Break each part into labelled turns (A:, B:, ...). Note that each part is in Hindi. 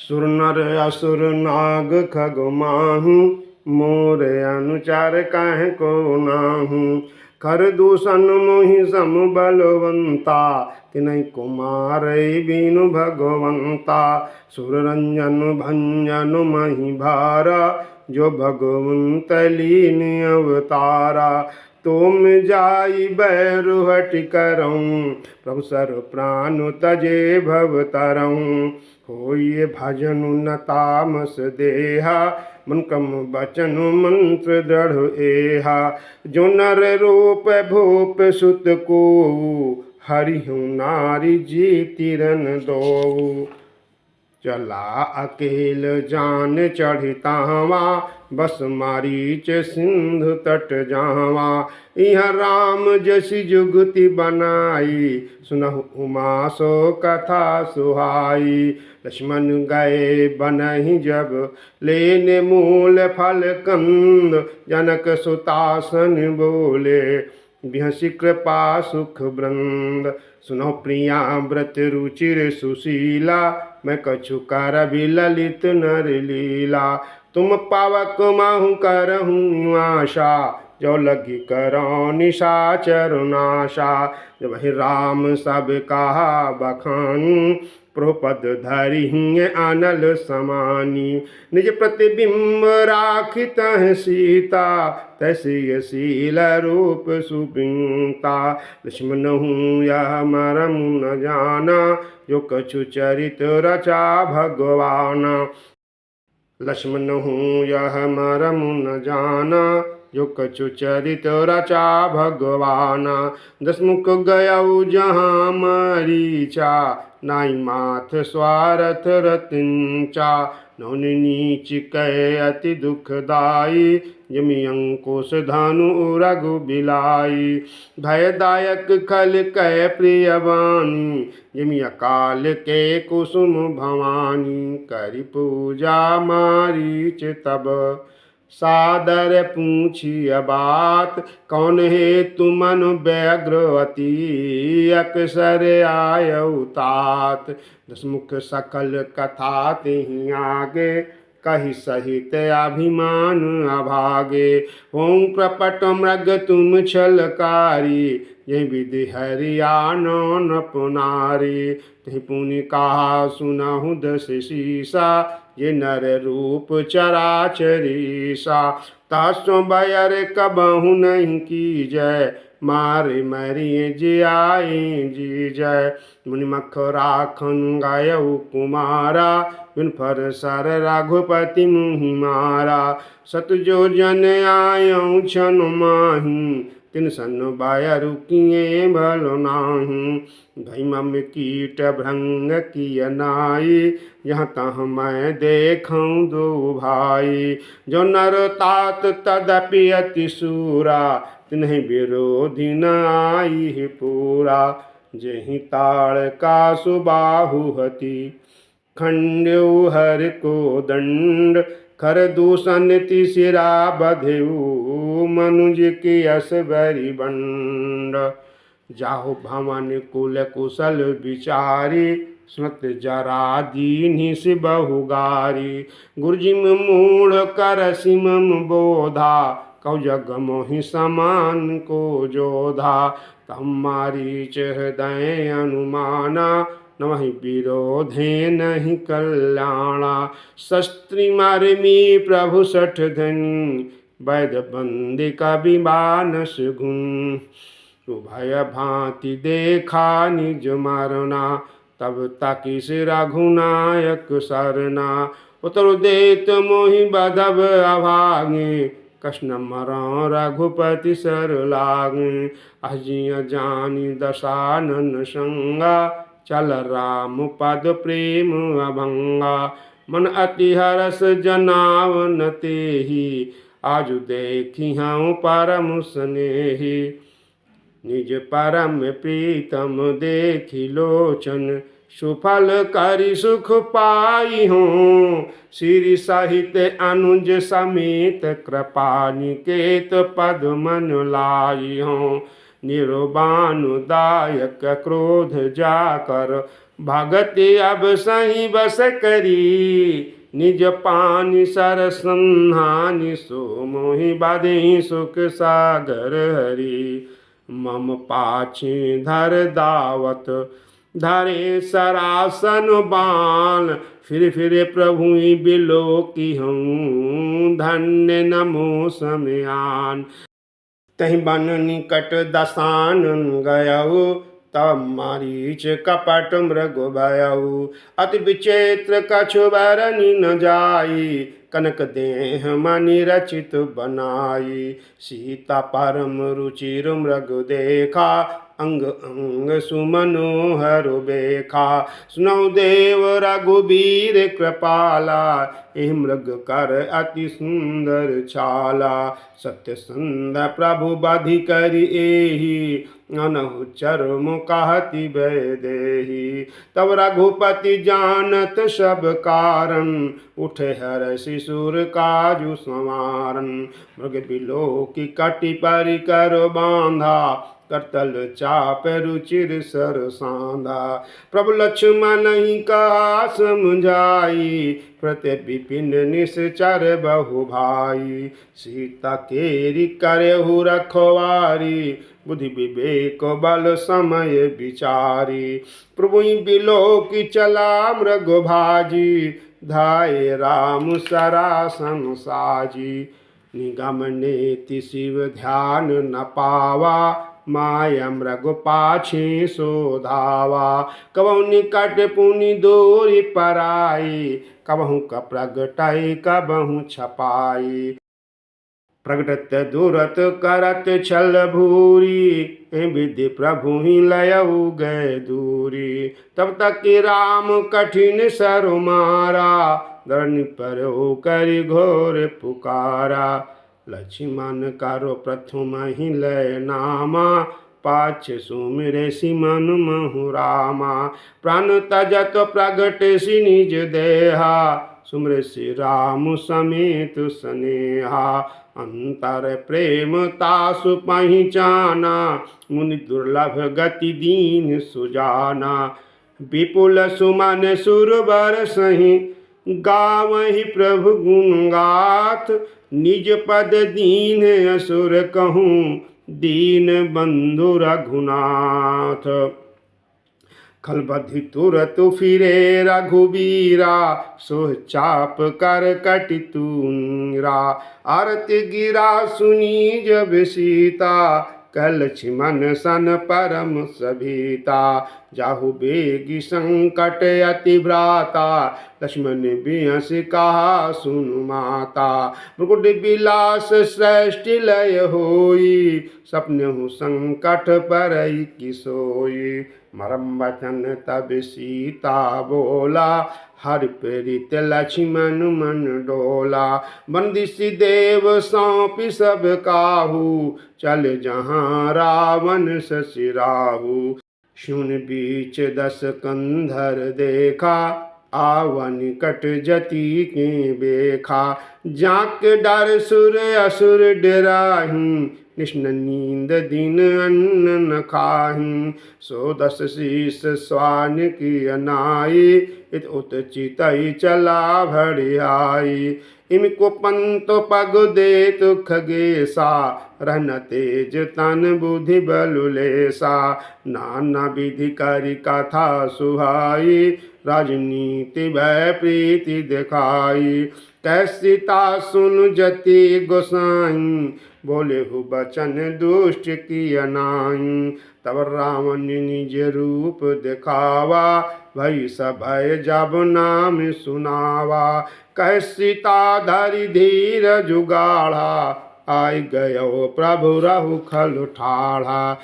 A: सुर नर असुर नाग खग माहू, मोरे अनुचार काहे को नाहू। कर दूषण मोहि सम बलवंता, तिनहि कुमार बीनु भगवंता। सुर रंजन भंजन मही भारा, जो भगवंत लीन अवतारा। तुम जाई बैरु हटि करऊँ, प्रभु सर प्राण तजे भव तरऊँ। होइए भजनु न तामस देहा, मन कम बचन मंत्र दृढ़ एहा। जो नर रूप भूप सुत को, हरिहु नारी जी रन दो। चला अकेल जान चढ़ितावा, बस मारीच सिंधु तट जावा। यह राम जसी जुगति बनाई, सुनहु उमा सो कथा सुहाई। लक्ष्मण गए बनहि जब, लेने मूल फल कंद। जनक सुतासन बोले, बिहसी कृपा सुख वृंद। सुनो प्रिया व्रत रुचिर सुशीला, मैं कछु कर भी ललित नर लीला। तुम पावक माहु करहूँ आशा, जो लगी करो निशाचर नाशा। जब ही राम सब कहा बखानी, प्रभुपद धरि अनल समानी। निज प्रतिबिंब राखित सीता, तैसी शील रूप सुपिता। लक्ष्मण हूँ यह मरम न जाना, जो कछु चरित रचा भगवाना। लक्ष्मण हूँ यह मरम न जाना, जो कछु चरित रचा भगवाना। दसमुख गयऊ जहाँ मरीचा, नाई माथ स्वारथ रतिंचा। नौनि नीच कह अति दुखदाई, यमि अंकुश धनु रघु बिलाई। भयदायक खल कह प्रिय वाणी, यमि अकाल के कुसुम भवानी। करि पूजा मारीच तब, सादर पूछिय बात। कौन है तुमन व्यग्रवती, अक्सर आयउ तात। दसमुख सकल कथा तेहि आगे, कहि सहित अभिमान अभागे। ओं प्रपट मृग तुम छलकारी, यही विधि हरियाणो न पुनारी। तहि पुनि कहा सुनहु दस शीसा, ये नर रूप चराचरीसा। तासो बयर कबहु नहीं की जय, मारे मरिए जे आए जी जय। मुनि मख राखन गायऊ कुमारा, बिन फर सर रघुपति मुहि मारा। सत जो जन आयऊ छन माही, तिन सन बायरु किए भलो नाही। भई मम कीट भृंग किय नाई, यहाँ तहाँ मैं देखूं दो भाई। जो नर तात तदपि अति सूरा, तिन्हि विरोधी न आई ही पूरा। जेहि ताड़ का सुबाहु हति, खंड्यु हर को दंड। खर दूषण तिसिरा बधेऊ, मनुज की यस बरि बंड। जाहु भवन कुल कुशल विचारी, सुनत जरा दीन्हि से बहुगारी। गुरुजिम मूढ़ कर सिमम बोधा, कौ जग मोहि समान को जोधा। तम मारीच हृदय अनुमाना, नमहि विरोधे नहीं कल्याणा। शस्त्री मारमी प्रभु सठ धनी, वैद बंदी कवि मानस गुण। उभय भांति देखा निज मरना, तब ताकिस रघुनायक सरना। उतर देत मोहि बधब अभागे, कृष्ण मरो रघुपति सर लागे। अजिय जानी दशानन संगा, चल राम पद प्रेम अभंगा। मन अति हरस जनावन तेहि, आजु देखी हूँ परम स्नेही। निज परम प्रीतम देखी लोचन, सुफल करि सुख पाई हूँ। श्री सहित अनुज समेत, कृपा निकेत पद मन लाई हूँ। निर्वाणुदायक क्रोध जाकर, भगति अब सही बस करी निज पानि सरसंहानि सो मोहि बाधि सुख सागर हरि मम पाछे धर दावत धरे सरासन बाण फिर प्रभु बिलो की हूँ धन्य नमो समयान तहि बन निकट दसानन गयऊ तब मारीच कपट मृग भयऊ अति विचित्र कछु बरनि न जाई कनक देह मनि रचित बनाई सीता परम रुचिर मृग देखा अंग अंग सुमनोहर बेखा सुनौ देव रघुबीर कृपाला एहि मृग कर अति सुंदर छाला सत्य संद प्रभु बधि कर एहि अनहु चर्म कहति भय देहि तब रघुपति जानत सब कारण उठे हर शिशुर काजु संवारन मृग बिलो की कटि परि कर बांधा करतल चाप रुचिर सर सांधा प्रभु लक्ष्मण ही कहा समझाई प्रति विपिन निश्चर बहु भाई सीता केरी करहु रखवारी बुद्धि विवेक बल समय विचारी प्रभु बिलो की चला मृग भाजी धाये राम सरासन साजी निगम नेति शिव ध्यान न पावा माया मृग पाछे सो धावा कबहु निकट पुनि दूरी पराई कबहु क प्रगटाई कबहु छपाई प्रगटत दूरत करत छल भूरी विधि प्रभु ही लयऊ गए दूरी तब तक कि राम कठिन सर मारा धरनी पर हो करि घोर पुकारा लक्ष्मण करो प्रथम ही लय नामा पाछ सुमिरे सिमन महु रामा प्राण तजत प्रगट सि निज देहा सुमरे श्री राम समेत स्नेहा अंतर प्रेम तासु पहचाना मुनि दुर्लभ गति दीन सुजाना विपुल सुमन सुरवर सही गावहि प्रभु गुण गाथ निज पद दीन असुर कहूँ दीन बंधु रघुनाथ खलबधि तुरत फिरे रघुबीरा सोह चाप कर कटि तूरा आरती गिरा सुनी जब सीता कल लक्ष्मण सन परम सभीता जाहु बेगी संकट अति भ्राता लक्ष्मण बिहस कहा सुनु माता मुकुट विलास श्रेष्ठ लय होई सपनेहु संकट परई की सोई मरम वचन तब सीता बोला हरि प्रेरित लक्ष्मण मन डोला बंदिशी देव सौंपी सब काहू चल जहाँ रावण ससिराहू सुन बीच दस कंधर देखा आवन कट जति के बेखा जाक डर सुर असुर डराही कृष्ण नींद दिन अन्न न खाही सो दस शीस स्वान की अनाई इत उत चितई चला भड़ियाई इनको पंत पग दे तो खगेसा रहन तेज तन बुद्धि बलुलेसा नाना विधि करि कथा सुहाई राजनीति भय प्रीति दिखाई कैसीता सुन जति गोसाई बोले हु बचन दुष्ट की अनाई तब रावण निज रूप दिखावा भई सभय जब नाम सुनावा कह सीता धरि धीर जुगाड़ा आई गयो प्रभु रहु खल ठाढ़ा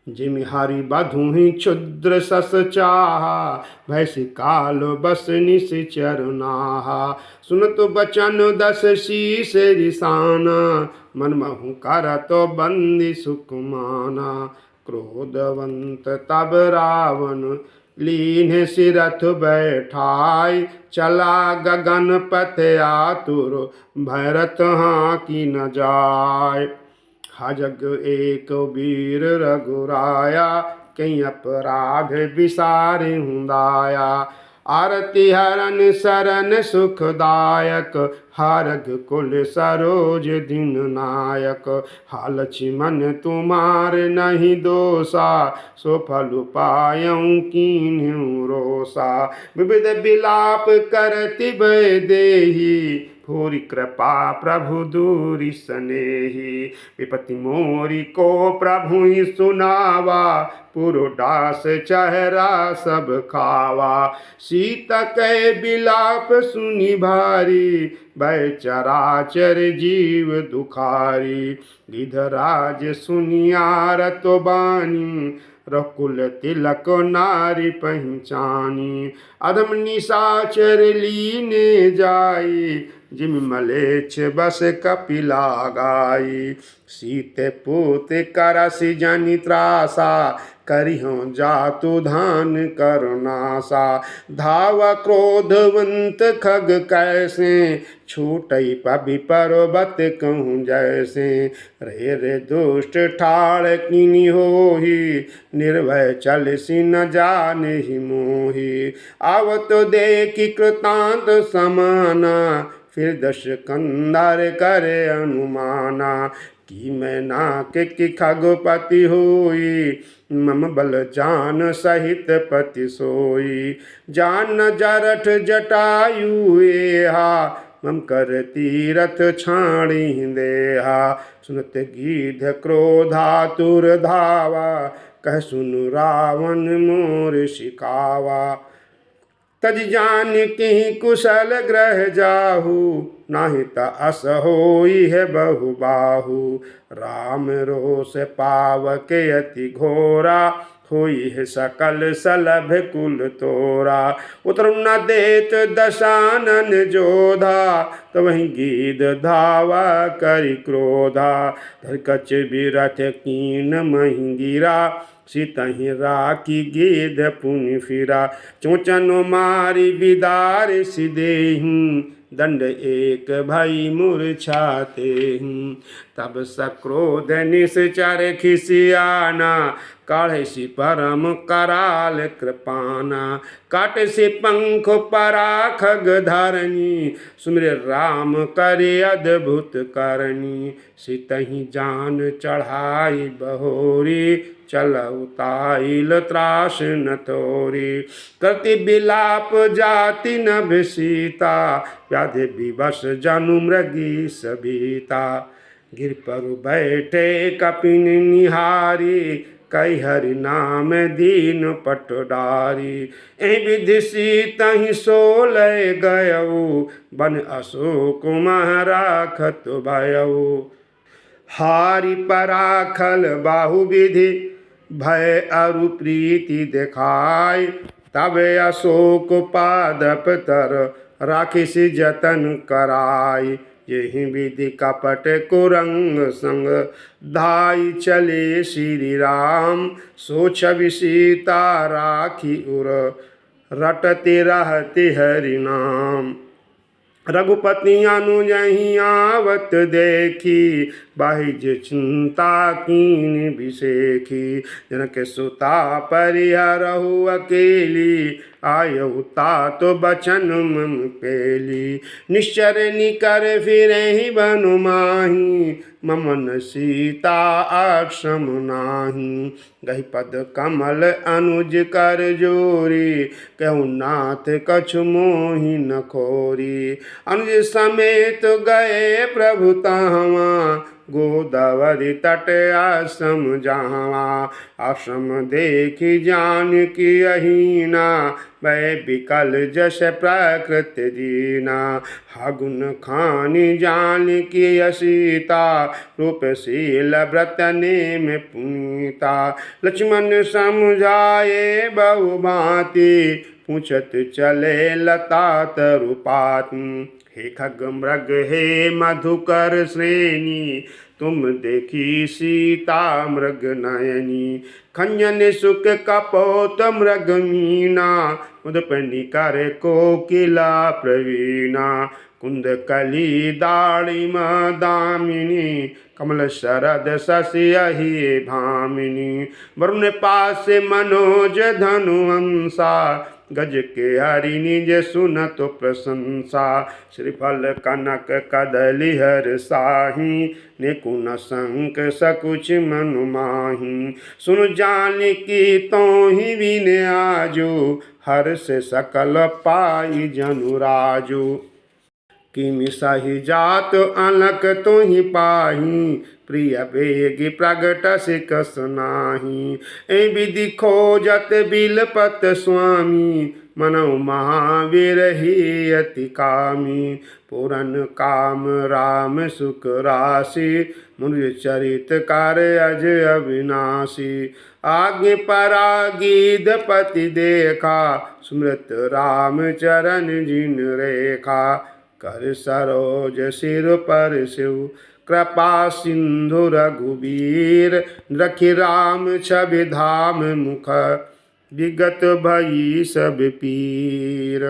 A: जिमिहारी बधुहि क्षुद्र सस चाहा भैसी काल बस निश्चर नाहा सुनत बचन दस शीस रिसाना मन महु कर तो बंदी सुकुमाना क्रोधवंत तब रावण लीन सिरथ बैठाई चला गगन पथ आतुर भरत हाँ की न जाय हा जग एक वीर रघुराया कई अपराध विसारे हुंदाया। आरती हरन शरण सुखदायक हारग कुल सरोज दिन नायक। हालछि मन तुम्हार नहीं दोषा सो फल पायऊँ कीन्हु रोषा। विविध विलाप करति भय देहि भूरि कृपा प्रभु दूरि सनेहि। विपति मोरी को प्रभु ही सुनावा पुरोडास चेहरा सब खावा। सीता कै विलाप सुनि भारी भय चराचर जीव दुखारी। गिधराज सुनियारत बानी रकुल तिलक नारी पहचानी। अधम निशाचर लीने जाई जिम मलेच्छ बस कपिला गाई। सीते पूत करसि जनि त्रासा करिहु जातु धान करुणासा। धाव क्रोधवंत खग कैसे छूटई पबि पर्वत कहूँ जैसे। रे रे दुष्ट ठाड़ किनि होही निर्भय चलसि न जानेहि मोहि। आवत देखि कृतांत समाना फिर दश कंधर करे अनुमाना। कि मैं नाक की खगपति होई मम बल जान सहित पति सोई। जान जरठ जटायु एहा मम कर तीरथ छाणी देहा। सुनत गीध क्रोधातुर धावा कह सुनु रावण मोर शिकावा। तज जान के कुशल ग्रह जाहू नाही त अस होई है बहु बाहू। राम रोष पावक अति घोरा होई है सकल सलभ कुल तोरा। उतर न देत दशानन जोधा तो वहीं गीध धावा करि क्रोधा। धरकच बिरथ कीन महिंगिरा सीतहि राखी गीध पुनि फिरा। चोचनो मारी बिदार सिदेहूँ दंड एक भई मूर्छाते हूँ। तब सक्रोध निश्चर खिसियाना काढ़े सि परम कराल कृपाना। काट से पंख परा खग धरनी सुमिर राम करे अद्भुत करनी। सितहि जान चढ़ाई बहोरी चलऊ ताइल त्रास न तोरी। करति विलाप जाति नभ सीता व्याधि विवश जनु मृगी सभीता। गिर पर बैठे कपिन निहारी कई हरि नाम दीन पटडारी। एहि विधि सीतहि सोलय गयऊ बन अशोक महराखत भयऊ। हारि पराखल बाहु विधि भय अरु प्रीति देखाय। तब अशोक पादप तर राखिसि जतन कराय। यही विधि कपट कुरंग संग धाई चले श्री राम। सो छवि सीता राखी उर रटते रहते हरि नाम। रघुपति अनुजहि आवत देखी बाहिज चिंता कीन बिसेखी। जनक सुता परिहरहु अकेली आयहु तात बचन मम पेली। निश्चर निकर फिरहि बनु माही ममन सीता आश्रम नाही। गहि पद कमल अनुज कर जोरी कहु नाथ कछु मोहि न खोरी। अनुज समेत गए प्रभु तहवा गोदावरी तट आश्रम जहाँ। आश्रम देखी जानकी अहीना वै विकल जस प्रकृत दीना। हागुन खानी जानकी असीता रूपशील व्रत नेम पुनीता। लक्ष्मण समझाए बहु भांति पूछत चले लता तरुपात। हे खग मृग हे मधुकर श्रेणी, तुम देखी सीता मृग नयनी। खंजन सुख कपोत मृग मीना, मुदपनि कर कोकिला प्रवीणा। कुंद कली दाड़िम दामिनी, कमल शरद शशि भामिनी। वरुण पास मनोज धनुहंसा, गज के हरि निज सुनत प्रशंसा। श्रीफल कनक कदली हर साही, निकुन संक सकुच मनु माही। सुन जानकी तोहि बिन आजो, हर्ष सकल पाई जनु राजो। किमि सहि जात अलक तोहि पाही, प्रिय बेगी प्रगट सिकस नाही। ए विधि खोजत बिलपत स्वामी, मनौ महावीर ही अति कामी। पूरन काम राम सुख राशि, मुनि चरित कर अज अविनाशी। आज्ञ परागीद पति देखा, सुमृत राम चरण जिन रेखा। कर सरोज सिर पर शिव, कृपा सिंधु रघुबीर। रखि राम छवि धाम मुख, विगत भई सब पीर।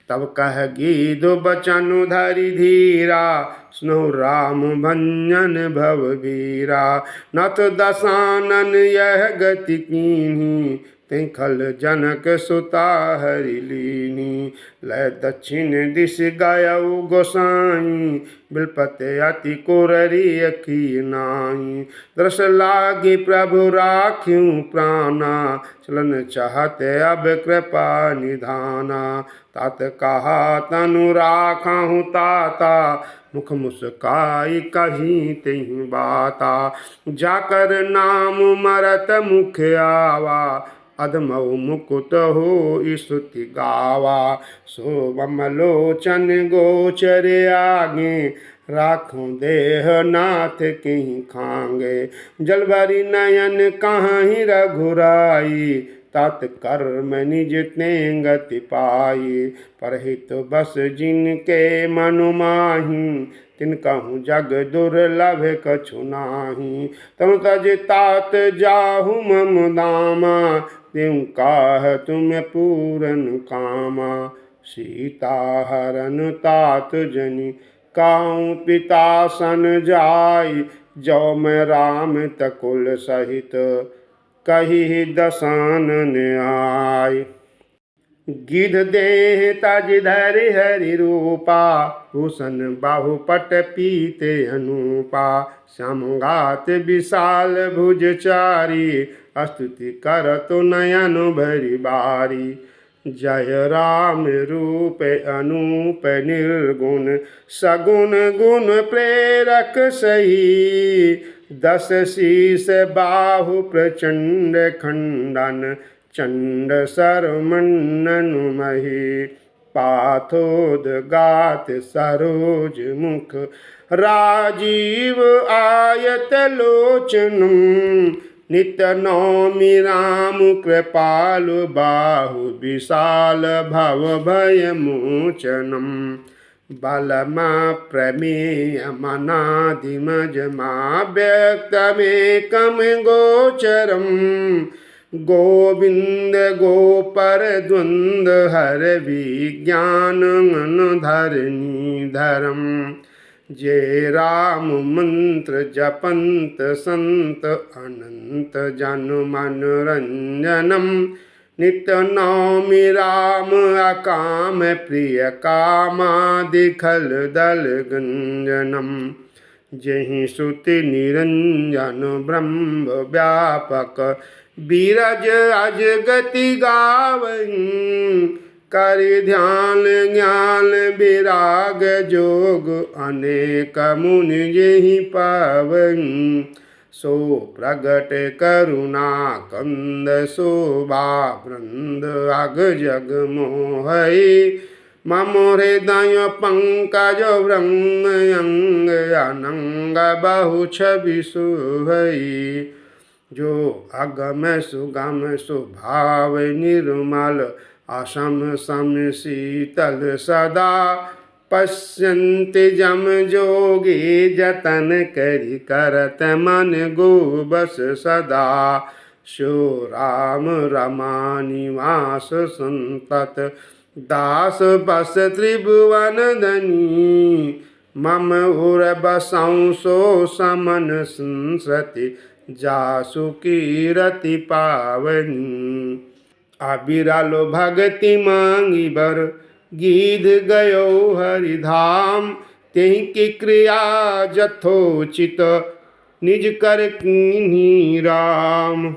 A: तब कह गीध बचन धरि धीरा, सुनहु राम भंजन भव वीरा। नथ दसानन यह गति कीन्ही, ते खल जनक सुता हरि लीनी। लय दक्षिण दिश गयउ गोसाई, बिलपत अति कोररी अखी नाई। दृश लागी प्रभु राख्यू प्राणा, चलन चाहत अब कृपा निधाना। तात कहा तनु राखहु ताता, मुख मुस्काई कही तेहि बाता। जाकर नाम मरत मुख आवा, अधमऊ मुकुत हो स्तुति गावा। शोभम लोचन गोचर आगे, राखों देह नाथ कहीं खांगे। जलभरी नयन कहीं रघुराई, तात कर्म निज ते गति पाई। परहित बस जिनके मनु माही, तिनकहु जग दुर्लभ कछु नाही। तम तज तात जाहु मम दामा, त्यों काह तुम पूरन कामा। सीता हरन तात जनि, काहू पिता सन जाय। जो मैं राम तकुल सहित, कही दसानन आय। गिध देह तज धरि हरि रूपा, भूषण बाहुपट पीते अनुपा। श्यामगात विशाल भुज चारी, स्तुति करत नयन भरि बारी। जय राम रूप अनूप निर्गुण, सगुण गुण प्रेरक सही। दस शीस बाहु प्रचंड खंडन, चंड सरमंडन मही। पाथोदगात सरोज मुख, राजीव आयत लोचनम। नित्य नौमि राम कृपालु बाहु, विशाल भव भय मोचनम। बलमा प्रमेय मनादिमजमा, व्यक्तमेकं गोचरम। गोविंद गोपर द्वंद हर विज्ञान धरनी धरम। जय राम मंत्र जपंत संत, अनंत जन मनोरंजनम। नित्य नौमि राम अकाम, प्रिय कामादि खल दल गंजनम। जहि सुति निरंजन ब्रह्म व्यापक, बीरज अज गति गावहीं। कर ध्यान ज्ञान विराग जोग, अनेक मुनि जेहि पावहीं। सो प्रगट करुणा कंद, शोभा वृंद अग जग मोहई। मम हृदय पंकज व्रंग अंग, अनंग बहु छवि सोहई। जो अगम सुगम स्वभाव निर्मल, असम सम शीतल सदा पश्यन्ति जम जोगी जतन करि करत मन गो बस सदा सो राम रमा निवास संतत दास बस त्रिभुवन धनी मम उर बसौ सो समन संसति जासु कीरति पावनी अबिरलो भगति मांगी बर गीध गयो हरिधाम तेहि की क्रिया जथोचित निज कर कीन्ही राम।